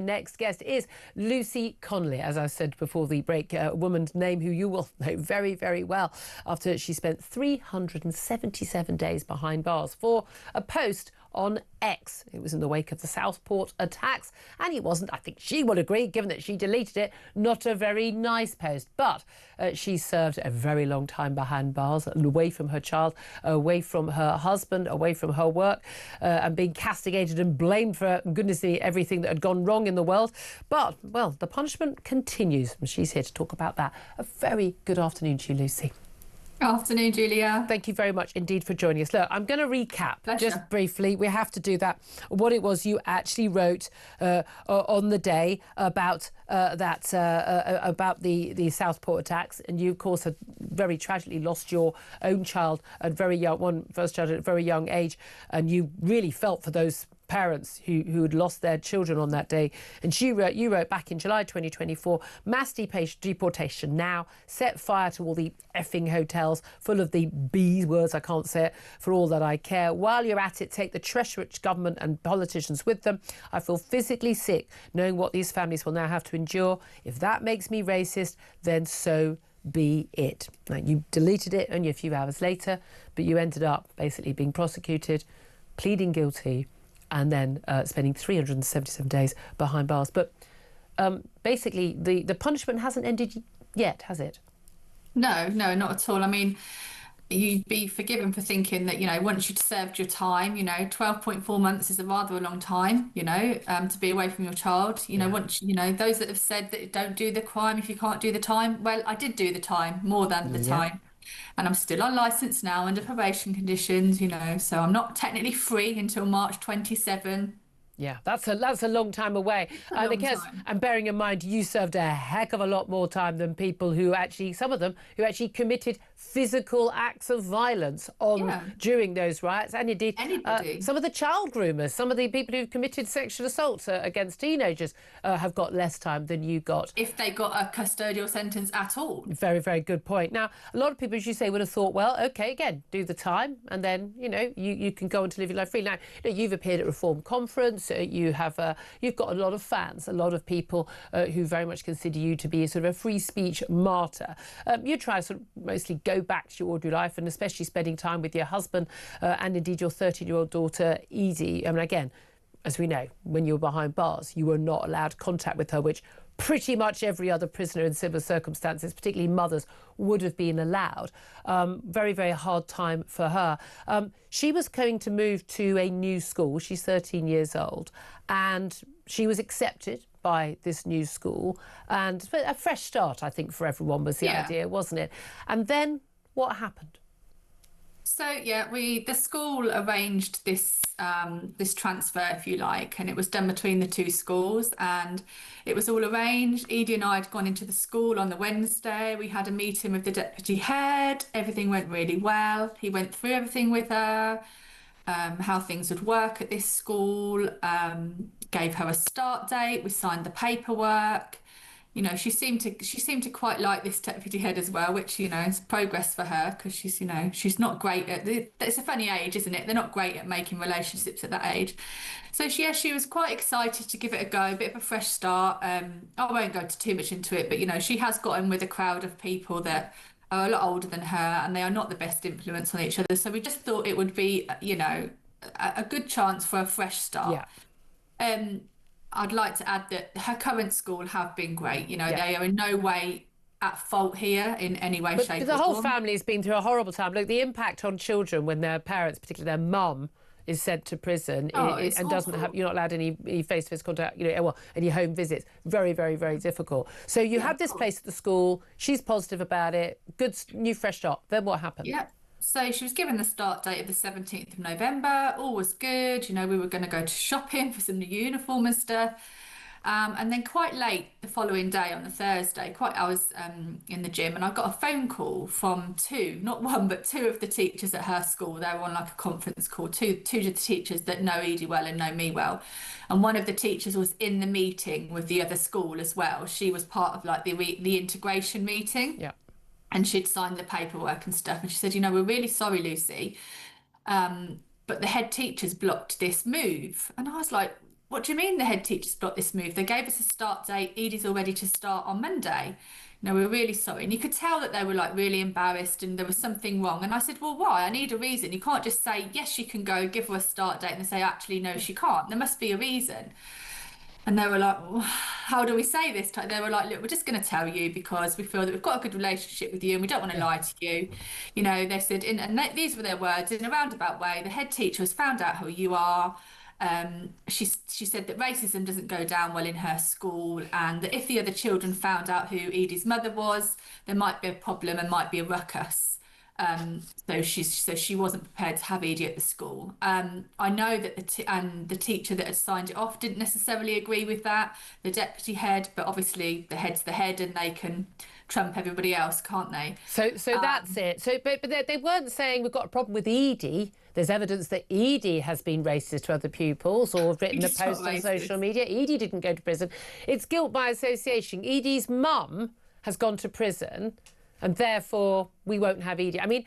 Next guest is Lucy Connolly, as I said before the break, a woman's name who you will know very, very well after she spent 377 days behind bars for a post on X. It was in the wake of the Southport attacks, and it wasn't, I think she would agree, given that she deleted it, not a very nice post. But she served a very long time behind bars, away from her child, away from her husband, away from her work, and being castigated and blamed for, goodness me, everything that had gone wrong in the world. But, well, the punishment continues, and she's here to talk about that. A very good afternoon to you, Lucy. Afternoon, Julia. Thank you very much indeed for joining us. Look, I'm going to recap Pleasure. just briefly. We have to do that. What it was you actually wrote on the day about about the Southport attacks, and you, of course, had very tragically lost your own child at first child at a very young age, and you really felt for those parents who had lost their children on that day. And you wrote back in July 2024, mass deportation now, set fire to all the effing hotels, full of the B words, I can't say it, for all that I care. While you're at it, take the treacherous government and politicians with them. I feel physically sick knowing what these families will now have to endure. If that makes me racist, then so be it. Now, you deleted it only a few hours later, but you ended up basically being prosecuted, pleading guilty, and then spending 377 days behind bars. But basically, the punishment hasn't ended yet, has it? No, not at all. I mean, you'd be forgiven for thinking that, once you'd served your time, 12.4 months is a rather a long time, to be away from your child. Once, those that have said that don't do the crime if you can't do the time, well, I did do the time, more than the time. And I'm still on licence now under probation conditions, so I'm not technically free until March 27. Yeah, that's a long time away. And bearing in mind, you served a heck of a lot more time than people who actually, some of them, who actually committed physical acts of violence during those riots. And indeed, some of the child groomers, some of the people who've committed sexual assaults against teenagers have got less time than you got. If they got a custodial sentence at all. Very, very good point. Now, a lot of people, as you say, would have thought, well, OK, again, do the time, and then, you can go on to live your life free. Now, you've appeared at Reform Conference. You've got a lot of fans, a lot of people who very much consider you to be a sort of a free speech martyr. You try to sort of mostly go back to your ordinary life, and especially spending time with your husband and indeed your 13-year-old daughter, Edie. I mean, again, as we know, when you were behind bars, you were not allowed contact with her, which pretty much every other prisoner in similar circumstances, particularly mothers, would have been allowed. Very, very hard time for her. She was going to move to a new school. She's 13 years old, and she was accepted by this new school. And a fresh start, I think, for everyone was the idea, wasn't it? And then what happened? So the school arranged this this transfer, if you like, and it was done between the two schools, and it was all arranged. Edie and I had gone into the school on the Wednesday. We had a meeting with the deputy head. Everything went really well. He went through everything with her, how things would work at this school, gave her a start date. We signed the paperwork. She seemed to quite like this deputy head as well, which, is progress for her, because she's not great at it's a funny age, isn't it? They're not great at making relationships at that age. So she was quite excited to give it a go, a bit of a fresh start. I won't go too much into it, but, she has got in with a crowd of people that are a lot older than her, and they are not the best influence on each other. So we just thought it would be, a good chance for a fresh start. Yeah. I'd like to add that her current school have been great. They are in no way at fault here in any way, shape, or form. The whole family has been through a horrible time. Look, the impact on children when their parents, particularly their mum, is sent to prison and doesn't have, you're not allowed any face-to-face contact, any home visits. Very, very, very difficult. So you had this place at the school. She's positive about it. Good, new, fresh start. Then what happened? Yeah. So she was given the start date of the 17th of November. All was good. We were going to go to shopping for some new uniform and stuff. And then quite late the following day on the Thursday, I was in the gym, and I got a phone call from not one, but two of the teachers at her school. They were on like a conference call, two of the teachers that know Edie well and know me well. And one of the teachers was in the meeting with the other school as well. She was part of like the integration meeting. Yeah. And she'd signed the paperwork and stuff. And she said, we're really sorry, Lucy, but the head teacher's blocked this move. And I was like, what do you mean the head teacher's blocked this move? They gave us a start date. Edie's all ready to start on Monday. No, we're really sorry. And you could tell that they were like really embarrassed and there was something wrong. And I said, well, why? I need a reason. You can't just say, yes, she can go, give her a start date and say, actually, no, she can't. There must be a reason. And they were like, well, how do we say this? They were like, look, we're just going to tell you because we feel that we've got a good relationship with you and we don't want to lie to you. You know, they said, these were their words, in a roundabout way, the head teacher has found out who you are. She said that racism doesn't go down well in her school and that if the other children found out who Edie's mother was, there might be a problem and might be a ruckus. So she wasn't prepared to have Edie at the school. I know that the teacher that had signed it off didn't necessarily agree with that, the deputy head, but obviously the head's the head and they can trump everybody else, can't they? So that's it. So, but they weren't saying we've got a problem with Edie. There's evidence that Edie has been racist to other pupils or written a post on social media. Edie didn't go to prison. It's guilt by association. Edie's mum has gone to prison and therefore we won't have Edie. I mean,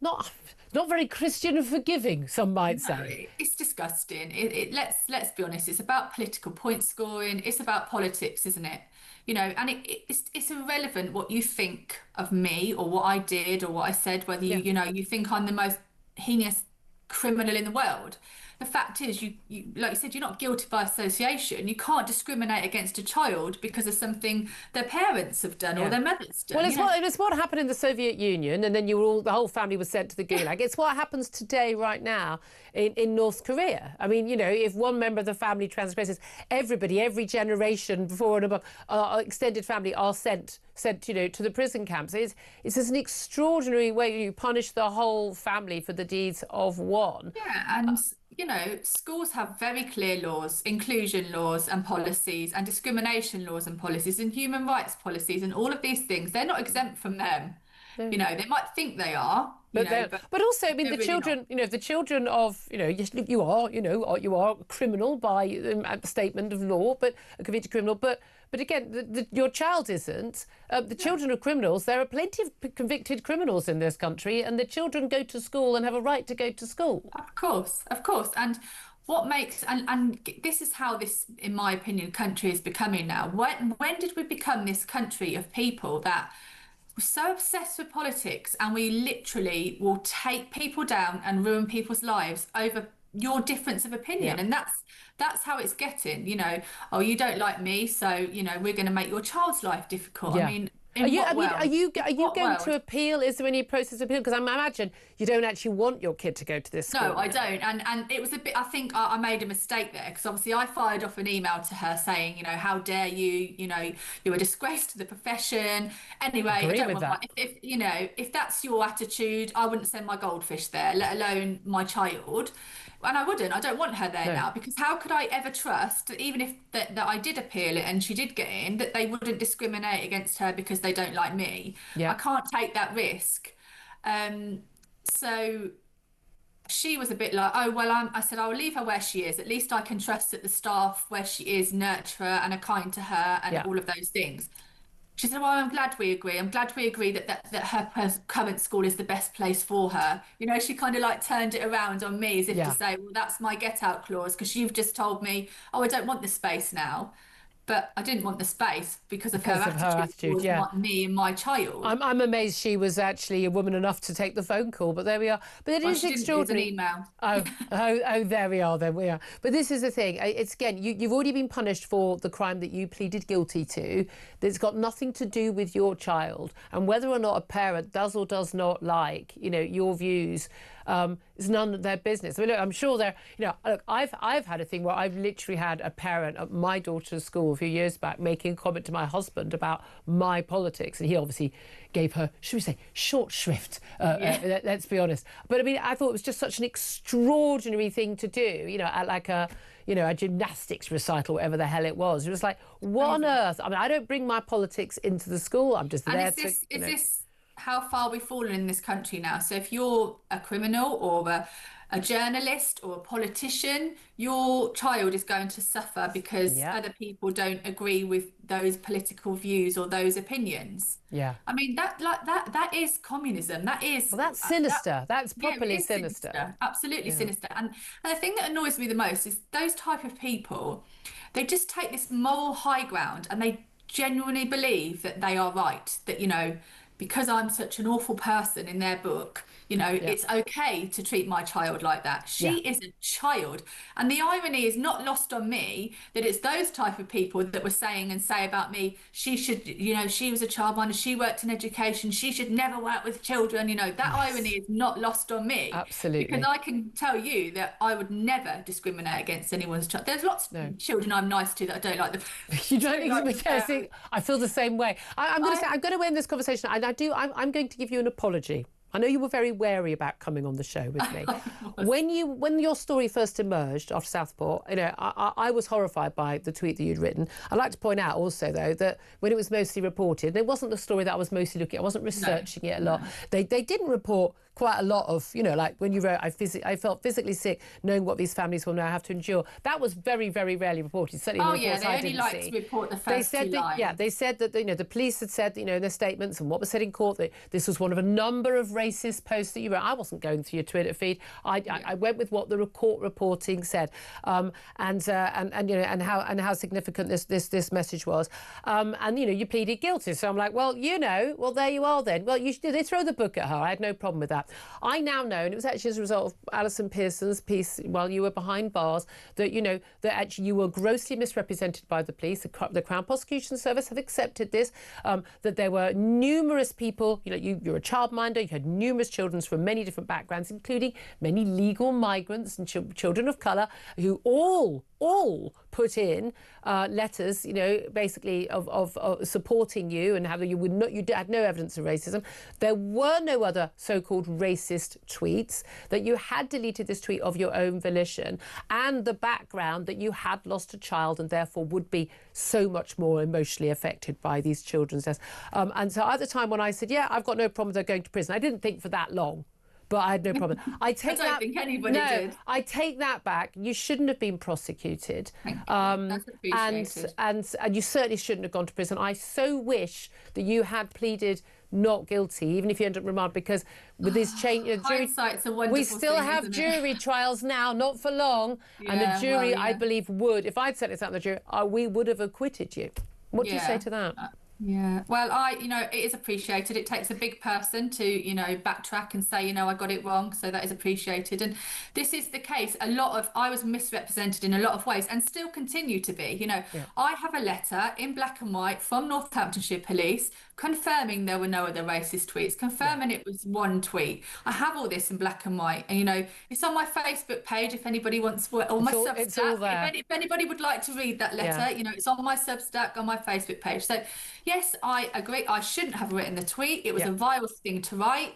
not very Christian and forgiving, some might say. It's disgusting. Let's be honest, it's about political point scoring. It's about politics, isn't it? You know, and it's irrelevant what you think of me or what I did or what I said, whether you think I'm the most heinous criminal in the world. The fact is, you like you said, you're not guilty by association. You can't discriminate against a child because of something their parents have done or their mother's done. Well, it's what happened in the Soviet Union, and then the whole family was sent to the Gulag. It's what happens today, right now, in North Korea. I mean, you know, if one member of the family transgresses, everybody, every generation before and above, extended family are sent to the prison camps. It's just an extraordinary way you punish the whole family for the deeds of one. Yeah, and you know, schools have very clear laws, inclusion laws and policies, and discrimination laws and policies, and human rights policies, and all of these things. They're not exempt from them. No. You know, they might think they are. But also, I mean, the children, you know, the children of, you know, yes, you are a criminal by a statement of law, but a convicted criminal. But again, your child isn't. The children of criminals, there are plenty of convicted criminals in this country, and the children go to school and have a right to go to school. Of course. And what makes, and this is how this, in my opinion, country is becoming now. When did we become this country of people that we're so obsessed with politics and we literally will take people down and ruin people's lives over your difference of opinion? And that's how it's getting, you know. Oh, you don't like me, so you know we're going to make your child's life difficult. I mean, are you going to appeal? Is there any process of appeal? Because I imagine you don't actually want your kid to go to this school. No, I don't. And it was a bit, I think I made a mistake there, because obviously I fired off an email to her saying, you know, how dare you, you know, you're a disgrace to the profession. Anyway, I don't want if that's your attitude, I wouldn't send my goldfish there, let alone my child. And I don't want her there now, because how could I ever trust that even if that I did appeal it and she did get in, that they wouldn't discriminate against her because they don't like me? I can't take that risk. So she was a bit like, oh, well, I said, I'll leave her where she is. At least I can trust that the staff where she is nurture her and are kind to her and all of those things. She said, well, I'm glad we agree. I'm glad we agree that her current school is the best place for her. You know, she kind of like turned it around on me as if to say, well, that's my get out clause, because you've just told me, oh, I don't want the space now. But I didn't want the space because of her attitude towards me and my child. I'm amazed she was actually a woman enough to take the phone call, but there we are. But it is extraordinary. An email. Oh, there we are. But this is the thing. It's again, you've already been punished for the crime that you pleaded guilty to. That's got nothing to do with your child, and whether or not a parent does or does not like, you know, your views. It's none of their business. I mean, look, I'm sure they're, you know, look, I've had a thing where I've literally had a parent at my daughter's school a few years back making a comment to my husband about my politics, and he obviously gave her, should we say, short shrift, let's be honest. But I mean, I thought it was just such an extraordinary thing to do, you know, at like a gymnastics recital, whatever the hell it was. It was like, what on earth? I mean, I don't bring my politics into the school. I'm just there to, is this how far we've fallen in this country now? So if you're a criminal or a journalist or a politician, your child is going to suffer because Yeah. other people don't agree with those political views or those opinions. Yeah. I mean, that is communism. That is Well, that's that sinister. That's yeah, it properly is sinister. sinister, absolutely Yeah. sinister. And the thing that annoys me the most is those type of people, they just take this moral high ground and they genuinely believe that they are right, that, because I'm such an awful person in their book, Yeah. it's okay to treat my child like that. She Yeah. is a child. And the irony is not lost on me that it's those type of people that were saying and say about me, she should, she was a childminder, she worked in education, she should never work with children. That irony Yes. is not lost on me. Because Absolutely. I can tell you that I would never discriminate against anyone's child. There's lots No. of children I'm nice to that I don't like the You don't don't like the exactly parents. I feel the same way. I'm going to say, I'm going to end this conversation. And I'm going to give you an apology. I know you were very wary about coming on the show with me. When your story first emerged after Southport, I was horrified by the tweet that you'd written. I'd like to point out also, though, that when it was mostly reported, it wasn't the story that I was mostly looking at. I wasn't researching it a lot. They didn't report quite a lot of, like when you wrote, I felt physically sick knowing what these families will now have to endure. That was very, very rarely reported. Certainly in the reports I didn't see. They only like to report the first two lines. Yeah, they said that, the police had said, in their statements and what was said in court, that this was one of a number of racist posts that you wrote. I wasn't going through your Twitter feed. I went with what the court reporting said, and how significant this message was, and you pleaded guilty. So I'm like, well, there you are then. Well, they throw the book at her. I had no problem with that. I now know, and it was actually as a result of Alison Pearson's piece while you were behind bars, that that actually you were grossly misrepresented by the police. The Crown Prosecution Service have accepted this. That there were numerous people. You're a childminder. You had numerous children from many different backgrounds, including many legal migrants and children of colour, who all put in letters, basically of supporting you and how you had no evidence of racism. There were no other so-called racist tweets, that you had deleted this tweet of your own volition, and the background that you had lost a child and therefore would be so much more emotionally affected by these children's deaths. And so at the time when I said, yeah, I've got no problem with her going to prison, I didn't think for that long. But I had no problem. I don't think anybody did. I take that back. You shouldn't have been prosecuted. Thank you. That's appreciated. And you certainly shouldn't have gone to prison. I so wish that you had pleaded not guilty, even if you end up remanded, because with this change, hindsight's a wonderful we still thing, have isn't jury trials now, not for long, and the jury, I believe, would, if I'd said it's out the jury, we would have acquitted you. What do you say to that? Yeah, well, it is appreciated. It takes a big person to, backtrack and say, I got it wrong. So that is appreciated. And this is the case. I was misrepresented in a lot of ways and still continue to be. I have a letter in black and white from Northamptonshire Police confirming there were no other racist tweets, confirming it was one tweet. I have all this in black and white. And, it's on my Facebook page if anybody wants, or my Substack. It's all there. If anybody would like to read that letter, it's on my Substack, on my Facebook page. So, yes, I agree. I shouldn't have written the tweet. It was a vile thing to write.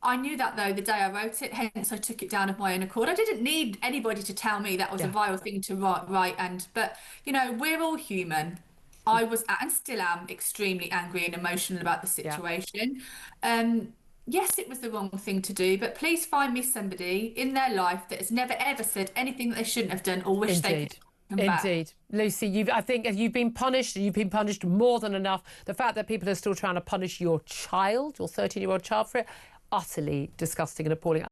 I knew that, though, the day I wrote it, hence I took it down of my own accord. I didn't need anybody to tell me that was a vile thing to write. But, we're all human. I was, and still am, extremely angry and emotional about the situation. Yes, it was the wrong thing to do, but please find me somebody in their life that has never, ever said anything that they shouldn't have done or wish they could. Indeed. Lucy, I think you've been punished, and you've been punished more than enough. The fact that people are still trying to punish your child, your 13-year-old child, for it, utterly disgusting and appalling.